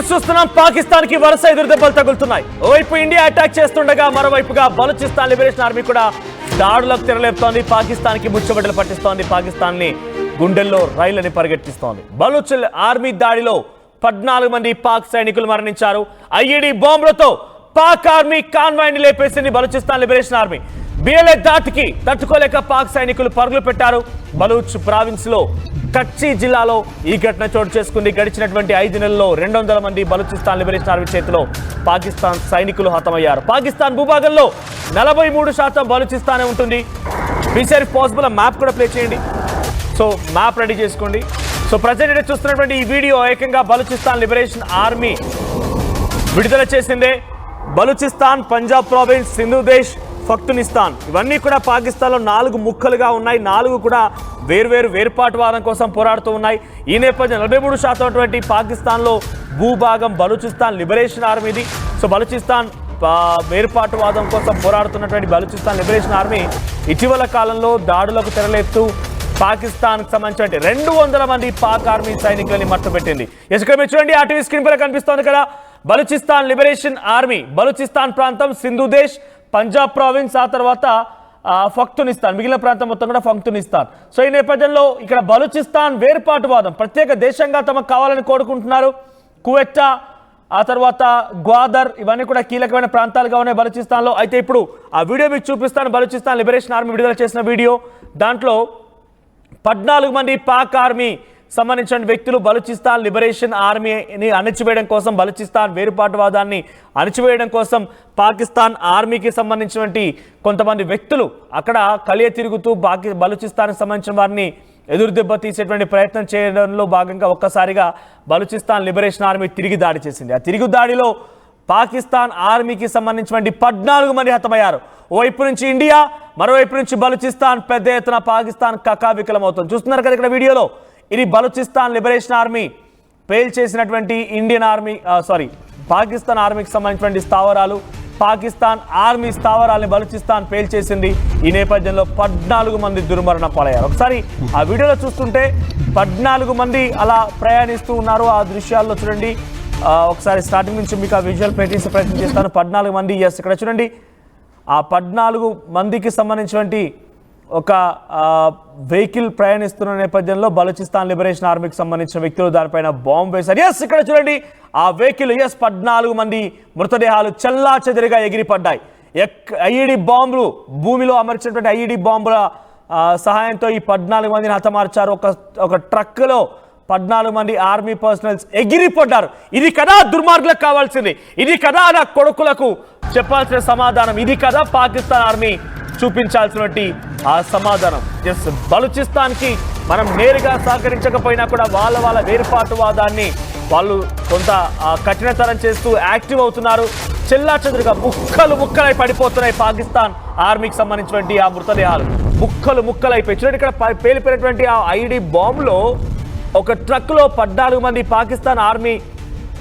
News చూస్తున్నాం. పాకిస్తాన్ కి వరుస ఎదురు దెబ్బలు తగులుతున్నాయి. ఓవైపు ఇండియా అటాక్ చేస్తుండగా మరోవైపుగా బలూచిస్తాన్ లిబరేషన్ ఆర్మీ కూడా దాడులకు తెరలేపుతోంది. పాకిస్తాన్ కి ముచ్చబడ్డలు పట్టిస్తోంది. పాకిస్తాన్ ని గుండెల్లో రైళ్లని పరిగెట్టిస్తోంది. బలూచ్ ఆర్మీ దాడిలో 14 మంది పాక్ సైనికులు మరణించారు. ఐఈడీ బాంబులతో పాక్ ఆర్మీ కాన్వాయ్ ని లేపేసింది బలూచిస్తాన్ లిబరేషన్ ఆర్మీ. బిఎల్ఏ దాటికి తట్టుకోలేక పాక్ సైనికులు పరుగులు పెట్టారు. బలూచ్ ప్రావిన్స్ లో కచ్చి జిల్లాలో ఈ ఘటన చోటు చేసుకుంది. గడిచినటువంటి 5 నెలల్లో 200 మంది బలూచిస్తాన్ లిబరేషన్ ఆర్మీ చేతిలో పాకిస్తాన్ సైనికులు హతమయ్యారు. పాకిస్తాన్ భూభాగంలో 43% బలూచిస్తానే ఉంటుంది. బీసీఆర్ పాసిబుల్ మ్యాప్ కూడా ప్లే చేయండి. సో మ్యాప్ రెడీ చేసుకోండి. సో ప్రజెంట్ చూస్తున్నటువంటి ఈ వీడియో ఏకంగా బలూచిస్తాన్ లిబరేషన్ ఆర్మీ విడుదల చేసిందే. బలూచిస్తాన్, పంజాబ్ ప్రావిన్స్, సింధుదేశ్, పఖ్తూనిస్తాన్ ఇవన్నీ కూడా పాకిస్తాన్లో 4 ముక్కలుగా ఉన్నాయి. 4 కూడా వేర్వేరు వేర్పాటువాదం కోసం పోరాడుతూ ఉన్నాయి. ఈ నేపథ్యం 43% అటువంటి పాకిస్తాన్లో భూభాగం బలూచిస్తాన్ లిబరేషన్ ఆర్మీది. సో బలూచిస్తాన్ వేర్పాటువాదం కోసం పోరాడుతున్నటువంటి బలూచిస్తాన్ లిబరేషన్ ఆర్మీ ఇటీవల కాలంలో దాడులకు తెరలేపుతూ పాకిస్తాన్కి సంబంధించిన 200 మంది పాక్ ఆర్మీ సైనికులని మట్టుపెట్టింది. ఇక్కడ మీరు చూడండి, ఆ టీవీ స్క్రీన్ పైన కనిపిస్తోంది కదా, బలూచిస్తాన్ లిబరేషన్ ఆర్మీ బలూచిస్తాన్ ప్రాంతం, సింధుదేశ్, పంజాబ్ ప్రావిన్స్, ఆ తర్వాత పఖ్తూనిస్తాన్, మిగిలిన ప్రాంతం మొత్తం కూడా పఖ్తూనిస్తాన్. సో ఈ నేపథ్యంలో ఇక్కడ బలూచిస్తాన్ వేర్పాటువాదం ప్రత్యేక దేశంగా తమకు కావాలని కోరుకుంటున్నారు. కువెట్టా, ఆ తర్వాత గ్వాదర్ ఇవన్నీ కూడా కీలకమైన ప్రాంతాలుగా ఉన్నాయి బలూచిస్తాన్లో. అయితే ఇప్పుడు ఆ వీడియో మీకు చూపిస్తాను. బలూచిస్తాన్ లిబరేషన్ ఆర్మీ విడుదల చేసిన వీడియో. దాంట్లో 14 మంది పాక్ ఆర్మీ సంబంధించిన వ్యక్తులు బలూచిస్తాన్ లిబరేషన్ ఆర్మీని అణచివేయడం కోసం, బలూచిస్తాన్ వేరుపాటువాదాన్ని అణచివేయడం కోసం పాకిస్తాన్ ఆర్మీకి సంబంధించినటువంటి కొంతమంది వ్యక్తులు అక్కడ కలియ తిరుగుతూ బలూచిస్తాన్కి సంబంధించిన వారిని ఎదురు దెబ్బ తీసేటువంటి ప్రయత్నం చేయడంలో భాగంగా ఒక్కసారిగా బలూచిస్తాన్ లిబరేషన్ ఆర్మీ తిరిగి దాడి చేసింది. ఆ తిరుగు దాడిలో పాకిస్తాన్ ఆర్మీకి సంబంధించినటువంటి 14 మంది హతమయ్యారు. ఓవైపు నుంచి ఇండియా, మరోవైపు నుంచి బలూచిస్తాన్ పెద్ద ఎత్తున పాకిస్తాన్ కకావికలం అవుతుంది. చూస్తున్నారు కదా ఇక్కడ వీడియోలో, ఇది బలూచిస్తాన్ లిబరేషన్ ఆర్మీ పేల్చేసినటువంటి పాకిస్తాన్ ఆర్మీకి సంబంధించినటువంటి స్థావరాలు. పాకిస్తాన్ ఆర్మీ స్థావరాలని బలూచిస్తాన్ పేల్చేసింది. ఈ నేపథ్యంలో 14 మంది దుర్మరణ పాలయ్యారు. ఒకసారి ఆ వీడియోలో చూస్తుంటే 14 మంది అలా ప్రయాణిస్తూ ఉన్నారు. ఆ దృశ్యాల్లో చూడండి, ఒకసారి స్టార్టింగ్ నుంచి మీకు ఆ విజువల్ పెట్టేసి ప్రయత్నం చేస్తాను. 14 మంది, ఎస్ ఇక్కడ చూడండి, ఆ 14 మందికి సంబంధించినటువంటి ఒక వెహికల్ ప్రయాణిస్తున్న నేపథ్యంలో బలూచిస్తాన్ లిబరేషన్ ఆర్మీకి సంబంధించిన వ్యక్తులు దానిపైన బాంబు వేశారు. ఎస్ ఇక్కడ చూడండి, ఆ వెహికల్ 14 మంది మృతదేహాలు చల్లా చెదిరిగా ఎగిరిపడ్డాయి. ఐఈడి బాంబులు, భూమిలో అమర్చినటువంటి ఐఈడి బాంబుల సహాయంతో ఈ 14 మందిని హతమార్చారు. ఒక ట్రక్లో 14 మంది ఆర్మీ పర్సనల్స్ ఎగిరిపడ్డారు. ఇది కదా దుర్మార్గులకు కావాల్సింది, ఇది కదా నా కొడుకులకు చెప్పాల్సిన సమాధానం, ఇది కదా పాకిస్తాన్ ఆర్మీ చూపించాల్సినటువంటి ఆ సమాధానం. ఎస్, బలూచిస్తాన్కి మనం నేరుగా సహకరించకపోయినా కూడా వాళ్ళ వేర్పాటువాదాన్ని వాళ్ళు కొంత కఠినతరం చేస్తూ యాక్టివ్ అవుతున్నారు. చెల్లా చెదురుగా ముక్కలై పడిపోతున్నాయి పాకిస్తాన్ ఆర్మీకి సంబంధించినటువంటి ఆ మృతదేహాలు. ముక్కలైపోయి చూడండి, ఇక్కడ పేలిపోయినటువంటి ఆ ఐడి బాంబులో ఒక ట్రక్లో 14 మంది పాకిస్తాన్ ఆర్మీ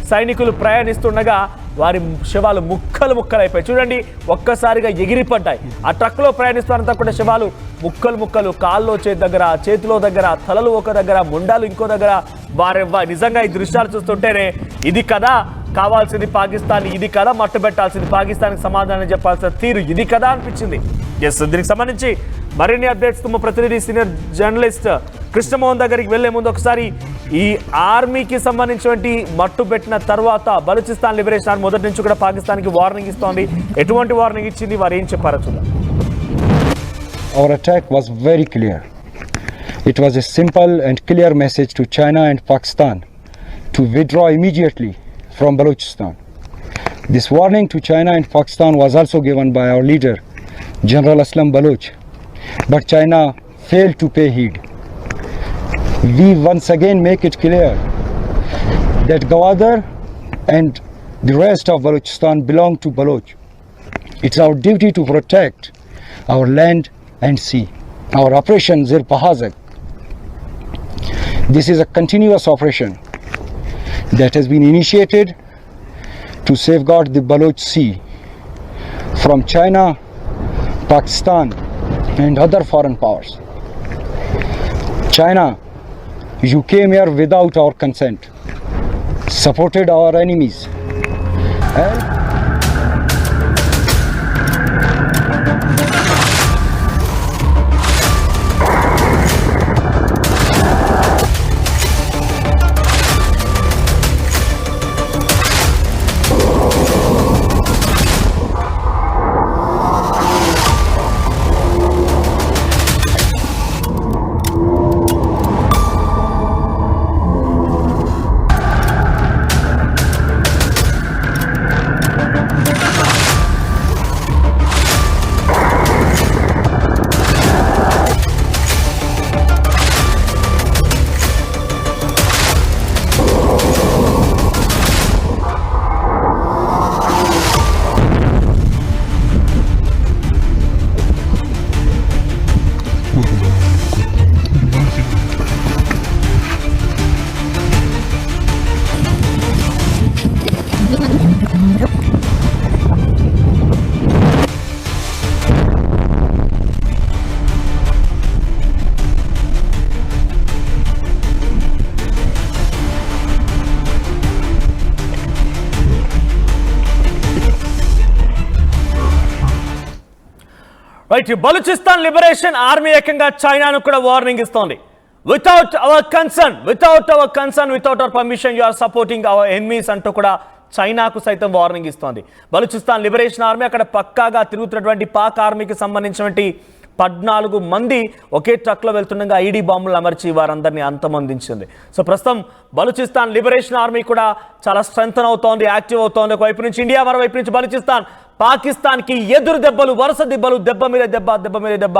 సైనికులు ప్రయాణిస్తుండగా వారి శవాలు ముక్కలైపోయి చూడండి, ఒక్కసారిగా ఎగిరిపడ్డాయి. ఆ ట్రక్లో ప్రయాణిస్తున్నంత కూడా శవాలు ముక్కలు, కాల్లో దగ్గర, చేతిలో దగ్గర, తలలు ఒక దగ్గర, ముండాలు ఇంకో దగ్గర. నిజంగా ఈ దృశ్యాలు చూస్తుంటేనే ఇది కదా కావాల్సింది పాకిస్తాన్, ఇది కదా మట్టు పెట్టాల్సింది పాకిస్తాన్కి సమాధానం చెప్పాల్సిన తీరు, ఇది కదా అనిపించింది. ఎస్, దీనికి సంబంధించి మరిన్ని అప్డేట్స్ మా ప్రతినిధి సీనియర్ జర్నలిస్ట్ కృష్ణమోహన్ దగ్గరికి వెళ్లే ముందు ఒకసారి ఈ ఆర్మీకి సంబంధించినటువంటి మట్టు పెట్టిన తర్వాత బలూచిస్తాన్ లిబరేషన్ ఆర్మీ మొదటి నుంచి కూడా పాకిస్తాన్కి వార్నింగ్ ఇస్తోంది. ఎటువంటి వార్నింగ్ ఇచ్చింది, వారు ఏం చెప్పారో చూద్దాం. Our attack was very clear. It was a simple and clear message to China and Pakistan to withdraw immediately from Balochistan. This warning to China and Pakistan was also given by our leader, General Aslam Baloch, but China failed to pay heed. We once again make it clear that Gwadar and the rest of Balochistan belong to Baloch. It's our duty to protect our land and sea. Our operation Zir Pahazak, this is a continuous operation that has been initiated to safeguard the Baloch Sea from China, Pakistan and other foreign powers. China, you came here without our consent. supported our enemies. And right, Balochistan liberation army ఏకంగా చైనాను కూడా warning ఇస్తోంది. Without our concern, without our permission you are supporting our enemies అంటూ కూడా చైనాకు సైతం warning ఇస్తోంది. Balochistan liberation army అక్కడ పక్కాగా తిరుగుతున్నటువంటి పాక్ ఆర్మీకి సంబంధించినటువంటి 14 మంది ఒకే ట్రక్లో వెళ్తుండగా ఐడి బాంబులు అమర్చి వారందరినీ అంతమొందించింది. సో ప్రస్తుతం బలూచిస్తాన్ లిబరేషన్ ఆర్మీ కూడా చాలా స్ట్రెంథన్ అవుతోంది, యాక్టివ్ అవుతోంది. ఒకవైపు నుంచి ఇండియా, మరోవైపు నుంచి బలూచిస్తాన్. పాకిస్తాన్కి ఎదురు దెబ్బలు, వరుస దెబ్బలు, దెబ్బ మీద దెబ్బ.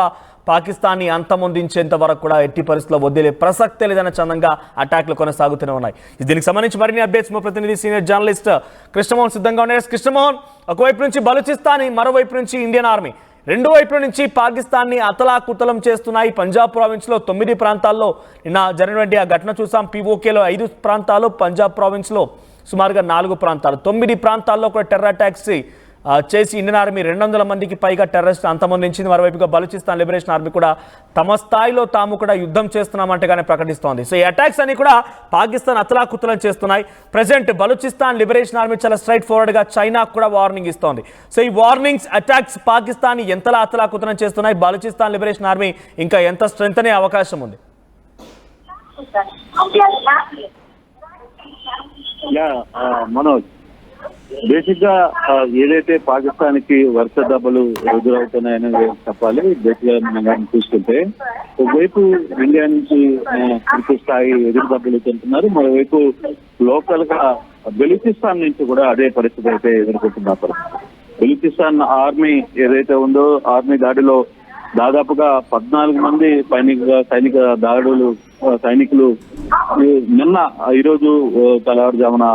పాకిస్తాన్ని అంతమొందించేంత వరకు కూడా ఎట్టి పరిస్థితుల్లో వదిలే ప్రసక్తే లేదన్న చందంగా అటాక్లు కొనసాగుతూనే ఉన్నాయి. దీనికి సంబంధించి మరిన్ని అప్డేట్స్ మా ప్రతినిధి సీనియర్ జర్నలిస్ట్ కృష్ణమోహన్ సిద్ధంగా ఉన్నారు. కృష్ణమోహన్, ఒకవైపు నుంచి బలూచిస్తాన్, మరోవైపు నుంచి ఇండియన్ ఆర్మీ, రెండు వైపుల నుంచి పాకిస్తాన్ని అతలాకుతలం చేస్తున్నాయి. పంజాబ్ ప్రావిన్స్లో 9 ప్రాంతాల్లో నిన్న జరిగినటువంటి ఆ ఘటన చూసాం. POKలో 5 ప్రాంతాలు, పంజాబ్ ప్రావిన్స్లో సుమారుగా 4 ప్రాంతాలు, 9 ప్రాంతాల్లో కూడా టెర్రర్ అటాక్స్ చేసి ఇండియన్ ఆర్మీ 200 మందికి పైగా టెర్రరిస్ట్ అంతమొందించింది. మరోవైపుగా బలూచిస్తాన్ లిబరేషన్ ఆర్మీ కూడా తమ స్థాయిలో తాము కూడా యుద్ధం చేస్తున్నామంటేగానే ప్రకటిస్తోంది. సో ఈ అటాక్స్ అన్ని కూడా పాకిస్తాన్ అతలాకుతలం చేస్తున్నాయి. ప్రెసెంట్ బలూచిస్తాన్ లిబరేషన్ ఆర్మీ చాలా స్ట్రైట్ ఫార్వర్డ్గా చైనాకు కూడా వార్నింగ్ ఇస్తోంది. సో ఈ వార్నింగ్స్, అటాక్స్ పాకిస్తాన్ ఎంతలా అతలాకుతలం చేస్తున్నాయి, బలూచిస్తాన్ లిబరేషన్ ఆర్మీ ఇంకా ఎంత స్ట్రెంత్ అనే అవకాశం ఉంది? మనోజ్, బేసిక్ గా ఏదైతే పాకిస్తాన్ కి వరుస దెబ్బలు ఎదురవుతున్నాయని చెప్పాలి. బేసిక్ గా మనం చూసుకుంటే ఒకవైపు ఇండియా నుంచి పూర్తి స్థాయి ఎదురు దెబ్బలు తింటున్నారు, మరోవైపు లోకల్ గా బెలూచిస్తాన్ నుంచి కూడా అదే పరిస్థితి అయితే ఎదుర్కొంటున్నారు. బెలూచిస్తాన్ ఆర్మీ ఏదైతే ఉందో, ఆర్మీ దాడిలో దాదాపుగా 14 మంది సైనికులు నిన్న ఈరోజు తెల్లవారుజామున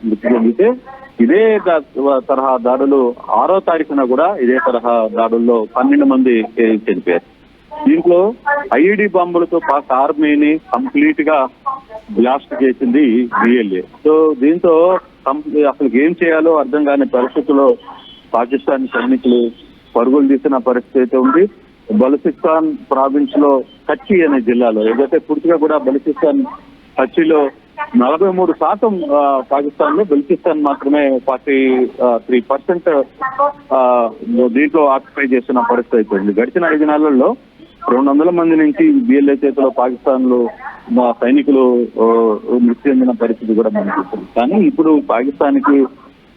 మృతి చెందితే, ఇదే తరహా దాడులు 6వ తారీఖున కూడా ఇదే తరహా దాడుల్లో 12 మంది చనిపోయారు. దీంట్లో ఐఈడి బాంబులతో పాక్ ఆర్మీని కంప్లీట్ గా బ్లాస్ట్ చేసింది BLA. సో దీంతో అసలు ఏం చేయాలో అర్థం కాని పరిస్థితుల్లో పాకిస్తాన్ సైనికులు పరుగులు తీసిన పరిస్థితి అయితే ఉంది. బలూచిస్తాన్ ప్రావిన్స్ లో కచ్చి అనే జిల్లాలో, ఏదైతే పూర్తిగా కూడా బలూచిస్తాన్ కచ్చిలో 43% పాకిస్తాన్ లో, బలూచిస్తాన్ మాత్రమే 43% దీంట్లో ఆక్యుపై చేసిన పరిస్థితి అయిపోయింది. గడిచిన 5 నెలల్లో 200 మంది నుంచి BLA చేతిలో పాకిస్తాన్ లో సైనికులు మృతి చెందిన పరిస్థితి కూడా మనం చూస్తుంది. కానీ ఇప్పుడు పాకిస్తాన్ కి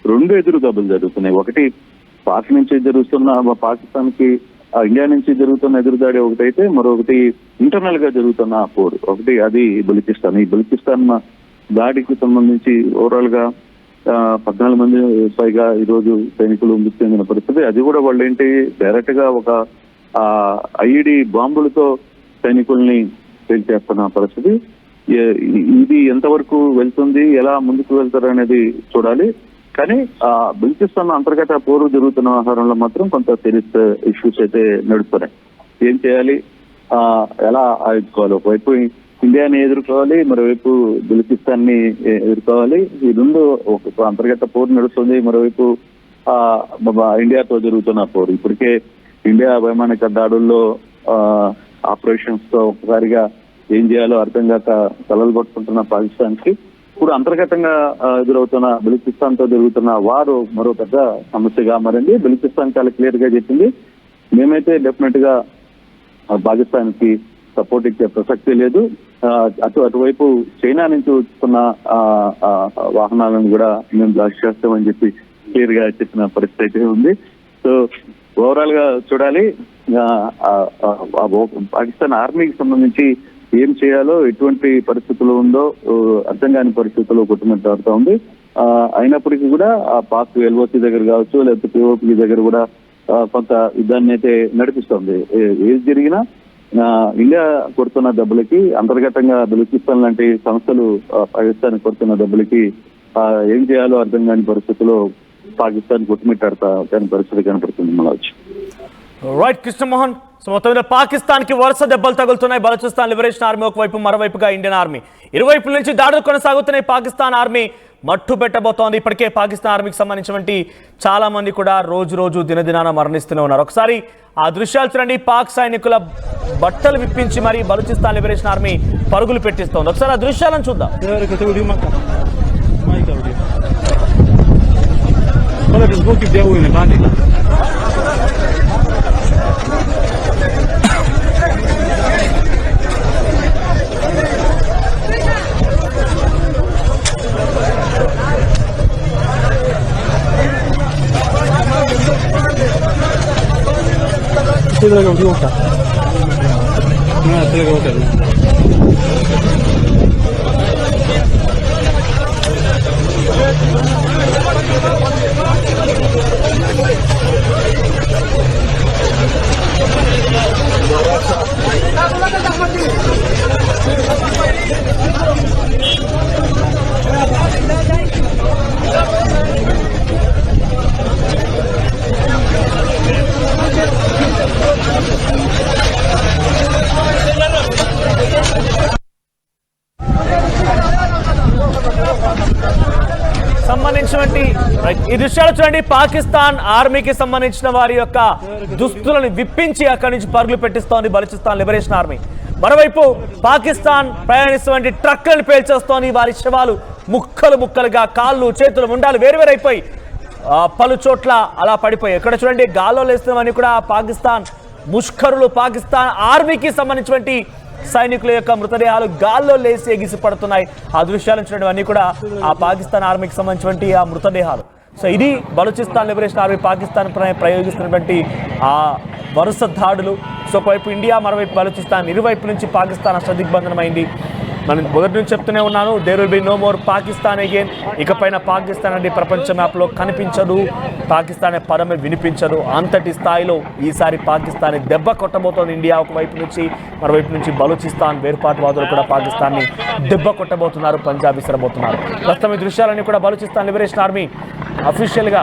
2 ఎదురు దెబ్బలు జరుగుతున్నాయి. ఒకటి పాక్ నుంచి జరుగుతున్న, పాకిస్తాన్ కి ఇండియా నుంచి జరుగుతున్న ఎదురుదాడి ఒకటైతే, మరొకటి ఇంటర్నల్ గా జరుగుతున్న పోరు ఒకటి, అది బలూచిస్తాన్. ఈ బలూచిస్తాన్ దాడికి సంబంధించి ఓవరాల్ గా 14 మంది పైగా ఈరోజు సైనికులు మృతి చెందిన పరిస్థితి. అది కూడా వాళ్ళు ఏంటి, డైరెక్ట్ గా ఒక ఐఈడి బాంబులతో సైనికుల్ని పేల్చేస్తున్న పరిస్థితి. ఇది ఎంతవరకు వెళ్తుంది, ఎలా ముందుకు వెళ్తారు అనేది చూడాలి. కానీ బలూచిస్తాన్ అంతర్గత పోరు జరుగుతున్న వ్యవహారంలో మాత్రం కొంత సీరియస్ ఇష్యూస్ అయితే నడుస్తున్నాయి. ఏం చేయాలి, ఎలా ఆయుధుకోవాలి, ఒకవైపు ఇండియాని ఎదుర్కోవాలి, మరోవైపు బలూచిస్తాన్ ని ఎదుర్కోవాలి. ఈ రెండు ఒక అంతర్గత పోరు నడుస్తుంది, మరోవైపు ఇండియాతో జరుగుతున్న పోరు. ఇప్పటికే ఇండియా వైమానిక దాడుల్లో ఆపరేషన్స్ తో ఒకసారిగా ఏం చేయాలో అర్థం కాక తలలు పట్టుకుంటున్న పాకిస్తాన్ కి ఇప్పుడు అంతర్గతంగా ఎదురవుతున్న బలూచిస్తాన్ తో జరుగుతున్న వారు మరో పెద్ద సమస్యగా మారింది. బలూచిస్తాన్ చాలా క్లియర్ గా చెప్పింది, మేమైతే డెఫినెట్ గా పాకిస్తాన్ కి సపోర్ట్ ఇచ్చే ప్రసక్తి లేదు. అటువైపు చైనా నుంచి వస్తున్న వాహనాలను కూడా మేము బ్లాక్ చేస్తామని చెప్పి క్లియర్ గా చెప్పిన పరిస్థితి అయితే ఉంది. సో ఓవరాల్ గా చూడాలి, పాకిస్తాన్ ఆర్మీకి సంబంధించి ఏం చేయాలో, ఎటువంటి పరిస్థితులు ఉందో అర్థం కాని పరిస్థితుల్లో కొట్టుమిట్టాడుతూ ఉంది. అయినప్పటికీ కూడా ఆ పాక్ ఎల్ఓసి దగ్గర కావచ్చు, లేకపోతే పిఓపి దగ్గర కూడా కొంత యుద్ధాన్ని అయితే నడిపిస్తోంది. ఏది జరిగినా ఇండియా కొడుతున్న దెబ్బలకి, అంతర్గతంగా బలూచిస్తాన్ లాంటి సంస్థలు పాకిస్తాన్ కొడుతున్న దెబ్బలకి ఏం చేయాలో అర్థం కాని పరిస్థితుల్లో పాకిస్తాన్ కొట్టుమిట్టాడుతా కాని పరిస్థితి కనపడుతుంది. మనోజ్. రైట్ కృష్ణమోహన్, సో మొత్తం మీద పాకిస్తాన్ కి వరుస దెబ్బలు తగులుతున్నాయి. బలూచిస్తాన్ లిబరేషన్ ఆర్మీ ఒకవైపు, మరోవైపుగా ఇండియన్ ఆర్మీ. ఇరువైపుల నుంచి దాడులు కొనసాగుతున్నాయి. పాకిస్తాన్ ఆర్మీ మట్టు పెట్టబోతోంది. ఇప్పటికే పాకిస్తాన్ ఆర్మీకి సంబంధించినటువంటి చాలా మంది కూడా రోజు రోజు దినదినాన మరణిస్తూనే ఉన్నారు. ఒకసారి ఆ దృశ్యాలు చూడండి. పాక్ సైనికుల బట్టలు విప్పించి మరి బలూచిస్తాన్ లిబరేషన్ ఆర్మీ పరుగులు పెట్టిస్తోంది. ఒకసారి ఆ దృశ్యాలను చూద్దాం. సంబంధించినటువంటి ఈ దృశ్యాలు చూడండి. పాకిస్తాన్ ఆర్మీకి సంబంధించిన వారి యొక్క దుస్తులను విప్పించి అక్కడి నుంచి పరుగులు పెట్టిస్తోంది బలూచిస్తాన్ లిబరేషన్ ఆర్మీ. మరోవైపు పాకిస్తాన్ ప్రయాణిస్తున్నటువంటి ట్రక్కులను పేల్చేస్తోంది. వారి శవాలు ముక్కలు ముక్కలుగా, కాళ్ళు చేతులు ముండాలు వేరువేరైపోయి పలు చోట్ల అలా పడిపోయి ఎక్కడ చూడండి గాల్లో లేస్తున్నవన్నీ కూడా పాకిస్తాన్ ముష్కరులు, పాకిస్తాన్ ఆర్మీకి సంబంధించినటువంటి సైనికుల యొక్క మృతదేహాలు గాల్లో లేసి ఎగిసి పడుతున్నాయి. ఆ దృశ్యాలను చూడండి, అన్నీ కూడా ఆ పాకిస్తాన్ ఆర్మీకి సంబంధించినటువంటి ఆ మృతదేహాలు. సో ఇది బలూచిస్తాన్ లిబరేషన్ ఆర్మీ పాకిస్తాన్ ప్రయోగిస్తున్నటువంటి ఆ వరుస దాడులు. సో ఒకవైపు ఇండియా, మరోవైపు బలూచిస్తాన్, ఇరువైపు నుంచి పాకిస్తాన్ అష్టదిగ్బంధనమైంది. మనం మొదటి నుంచి చెప్తూనే ఉన్నాను, there will be no more Pakistan again. ఇకపైన పాకిస్తాన్ అనేది ప్రపంచ మ్యాప్లో కనిపించదు, పాకిస్తాన్ అనే పదమే వినిపించదు. అంతటి స్థాయిలో ఈసారి పాకిస్తాన్ దెబ్బ కొట్టబోతోంది ఇండియా ఒకవైపు నుంచి, మరోవైపు నుంచి బలూచిస్తాన్ వేర్పాటువాదులు కూడా పాకిస్తాన్ని దెబ్బ కొట్టబోతున్నారు, పంజాబ్ విసరబోతున్నారు. ప్రస్తుతం ఈ దృశ్యాలన్నీ కూడా బలూచిస్తాన్ లిబరేషన్ ఆర్మీ అఫీషియల్గా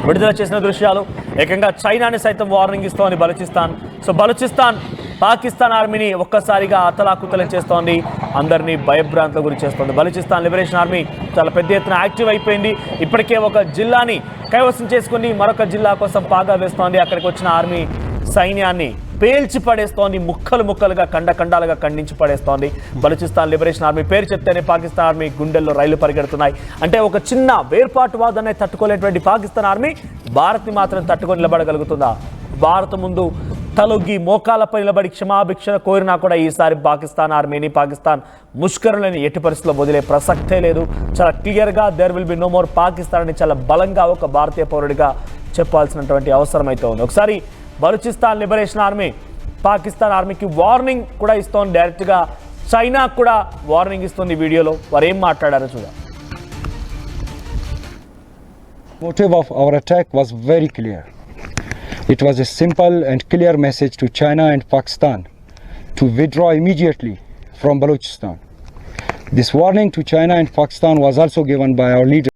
విడుదల చేసిన దృశ్యాలు. ఏకంగా చైనాని సైతం వార్నింగ్ ఇస్తోంది బలూచిస్తాన్. సో బలూచిస్తాన్ పాకిస్తాన్ ఆర్మీని ఒక్కసారిగా అతలాకుతలం చేస్తోంది, అందరినీ భయభ్రాంతుల గురి చేస్తోంది. బలూచిస్తాన్ లిబరేషన్ ఆర్మీ చాలా పెద్ద ఎత్తున యాక్టివ్ అయిపోయింది. ఇప్పటికే ఒక జిల్లాని కైవసం చేసుకుని మరొక జిల్లా కోసం పాగా వేస్తోంది. అక్కడికి వచ్చిన ఆర్మీ సైన్యాన్ని పేల్చి పడేస్తోంది, ముక్కలు ముక్కలుగా ఖండాలుగా ఖండించి పడేస్తోంది. బలూచిస్తాన్ లిబరేషన్ ఆర్మీ పేరు చెప్తేనే పాకిస్తాన్ ఆర్మీ గుండెల్లో రైలు పరిగెడుతున్నాయి. అంటే ఒక చిన్న వేర్పాటువాదాన్ని తట్టుకోలేటువంటి పాకిస్తాన్ ఆర్మీ భారత్ని మాత్రం తట్టుకొని నిలబడగలుగుతుందా? భారత్ ముందు తలొగ్గి మోకాలపై నిలబడి క్షమాభిక్ష కోరినా కూడా ఈసారి పాకిస్తాన్ ఆర్మీని, పాకిస్తాన్ ముష్కరులని ఎట్టి పరిస్థితుల్లో వదిలే ప్రసక్తే లేదు. చాలా క్లియర్గా there will be no more Pakistan అని చాలా బలంగా ఒక భారతీయ పౌరుడిగా చెప్పాల్సినటువంటి అవసరం అయితే ఉంది. ఒకసారి బలూచిస్తాన్ లిబరేషన్ ఆర్మీ పాకిస్తాన్ ఆర్మీకి వార్నింగ్ కూడా ఇస్తోంది. డైరెక్ట్గా చైనా కూడా వార్నింగ్ ఇస్తుంది. వీడియోలో వారు ఏం మాట్లాడారో చూద్దాం. Motive of our attack was very clear. It was a simple and clear message to China and Pakistan to withdraw immediately from Balochistan. This warning to China and Pakistan was also given by our leader.